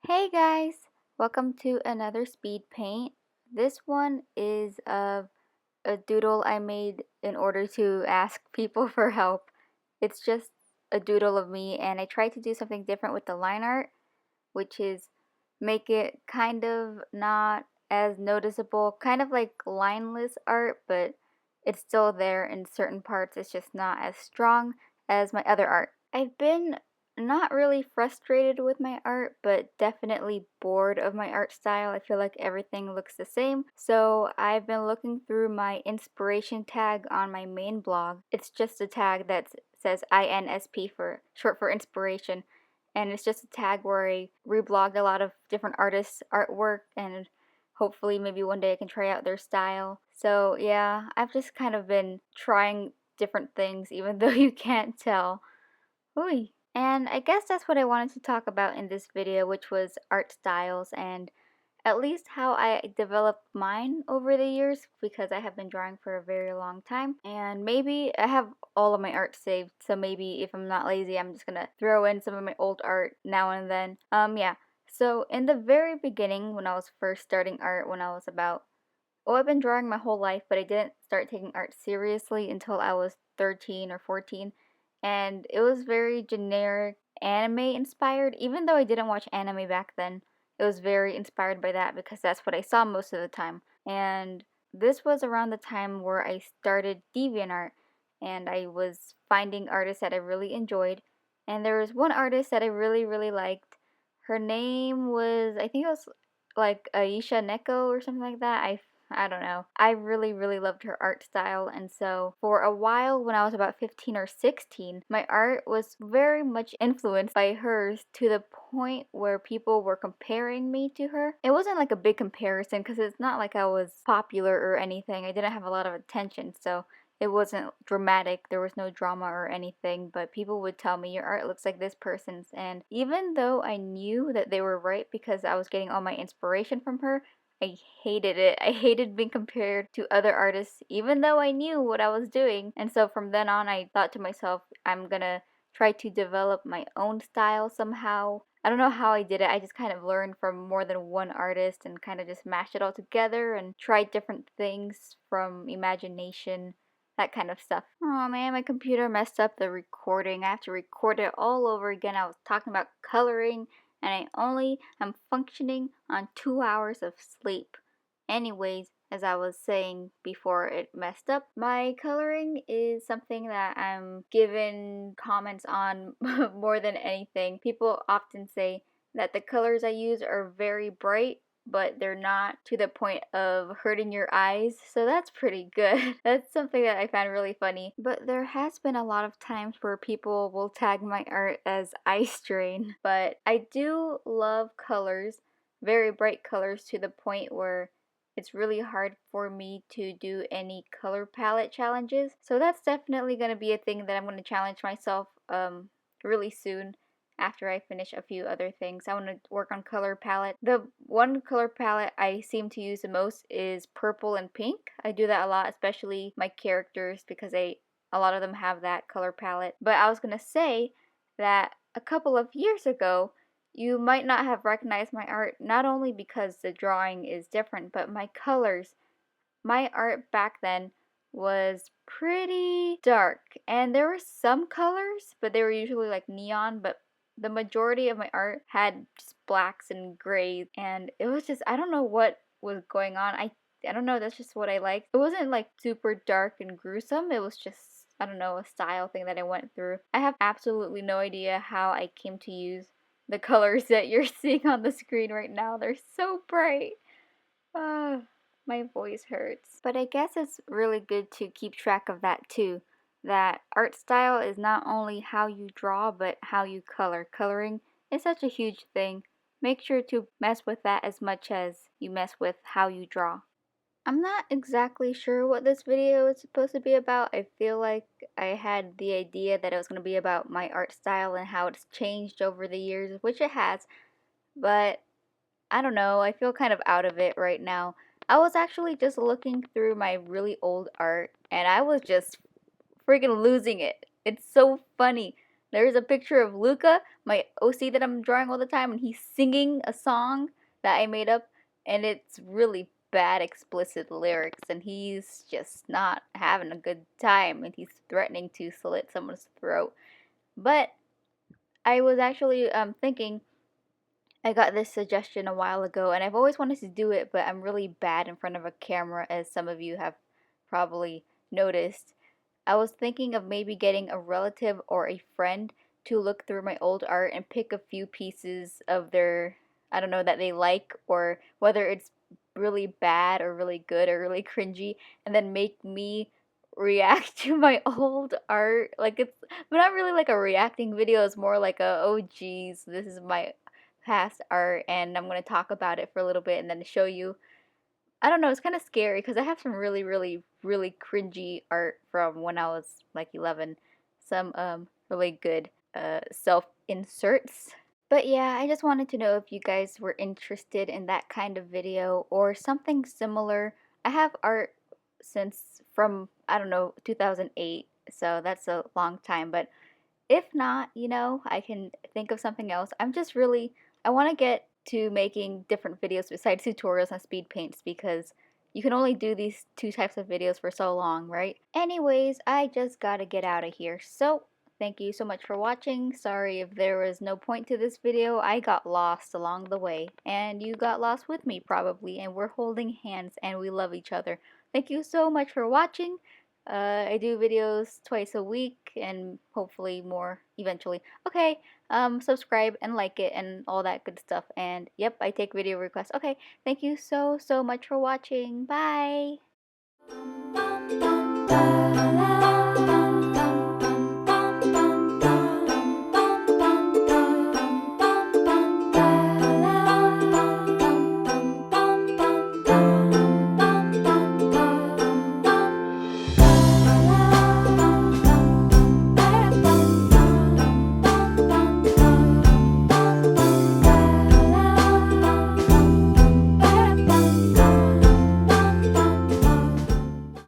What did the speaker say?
Hey guys, welcome to another speed paint. This one is of a doodle I made in order to ask people for help. It's just a doodle of me, and I tried to do something different with the line art, which is make it kind of not as noticeable, kind of like lineless art, but it's still there in certain parts. It's just not as strong as my other art. I've been not really frustrated with my art, but definitely bored of my art style. I feel like everything looks the same. So I've been looking through my inspiration tag on my main blog. It's just a tag that says INSP for short for inspiration. And it's just a tag where I reblogged a lot of different artists' artwork, and hopefully maybe one day I can try out their style. So yeah, I've just kind of been trying different things even though you can't tell. Oy. And I guess that's what I wanted to talk about in this video, which was art styles and at least how I developed mine over the years, because I have been drawing for a very long time. And maybe I have all of my art saved, so maybe if I'm not lazy, I'm just gonna throw in some of my old art now and then. Yeah. So in the very beginning, when I was first starting art, when I was about, oh, I've been drawing my whole life, but I didn't start taking art seriously until I was 13 or 14. And it was very generic anime inspired, even though I didn't watch anime back then. It was very inspired by that because that's what I saw most of the time. And this was around the time where I started DeviantArt, and I was finding artists that I really enjoyed. And there was one artist that I really, really liked. Her name was, I think it was like Aisha Neko or something like that. I don't know. I really, really loved her art style, and so for a while when I was about 15 or 16, my art was very much influenced by hers to the point where people were comparing me to her. It wasn't like a big comparison because it's not like I was popular or anything. I didn't have a lot of attention, so it wasn't dramatic. There was no drama or anything, but people would tell me your art looks like this person's, and even though I knew that they were right because I was getting all my inspiration from her, I hated it. I hated being compared to other artists, even though I knew what I was doing. And so from then on, I thought to myself, I'm gonna try to develop my own style somehow. I don't know how I did it. I just kind of learned from more than one artist and kind of just mashed it all together and tried different things from imagination, that kind of stuff. Oh man, my computer messed up the recording. I have to record it all over again. I was talking about coloring, and I only am functioning on 2 hours of sleep. Anyways, as I was saying before it messed up, my coloring is something that I'm given comments on more than anything. People often say that the colors I use are very bright, but they're not to the point of hurting your eyes, so that's pretty good. That's something that I find really funny. But there has been a lot of times where people will tag my art as eye strain, but I do love colors, very bright colors, to the point where it's really hard for me to do any color palette challenges. So that's definitely going to be a thing that I'm going to challenge myself really soon after I finish a few other things. I want to work on color palette. The one color palette I seem to use the most is purple and pink. I do that a lot, especially my characters, because a lot of them have that color palette. But I was going to say that a couple of years ago, you might not have recognized my art, not only because the drawing is different, but my colors. My art back then was pretty dark, and there were some colors, but they were usually like neon, but the majority of my art had just blacks and grays, and it was just, I don't know what was going on. I don't know, that's just what I liked. It wasn't like super dark and gruesome. It was just, I don't know, a style thing that I went through. I have absolutely no idea how I came to use the colors that you're seeing on the screen right now. They're so bright. Ah, my voice hurts. But I guess it's really good to keep track of that too. That art style is not only how you draw, but how you color. Coloring is such a huge thing. Make sure to mess with that as much as you mess with how you draw. I'm not exactly sure what this video is supposed to be about. I feel like I had the idea that it was going to be about my art style and how it's changed over the years, which it has, but I don't know, I feel kind of out of it right now. I was actually just looking through my really old art, and I was just freaking losing it. It's so funny. There's a picture of Luca, my OC that I'm drawing all the time, and he's singing a song that I made up, and it's really bad explicit lyrics, and he's just not having a good time, and he's threatening to slit someone's throat. But I was actually thinking, I got this suggestion a while ago, and I've always wanted to do it, but I'm really bad in front of a camera, as some of you have probably noticed. I was thinking of maybe getting a relative or a friend to look through my old art and pick a few pieces of their, I don't know, that they like, or whether it's really bad or really good or really cringy, and then make me react to my old art. Like, it's but not really like a reacting video, it's more like a, oh geez, this is my past art, and I'm going to talk about it for a little bit and then show you. I don't know, it's kind of scary because I have some really, really, really cringy art from when I was like 11. Some really good self inserts. But yeah, I just wanted to know if you guys were interested in that kind of video or something similar. I have art since from, I don't know, 2008, so that's a long time, but if not, I can think of something else. I want to get to making different videos besides tutorials on speed paints, because you can only do these two types of videos for so long, right? Anyways, I just gotta get out of here. So, thank you so much for watching. Sorry if there was no point to this video. I got lost along the way, and you got lost with me probably, and we're holding hands and we love each other. Thank you so much for watching. I do videos twice a week and hopefully more eventually. Okay, subscribe and like it and all that good stuff. And yep, I take video requests. Okay, thank you so, so much for watching. Bye!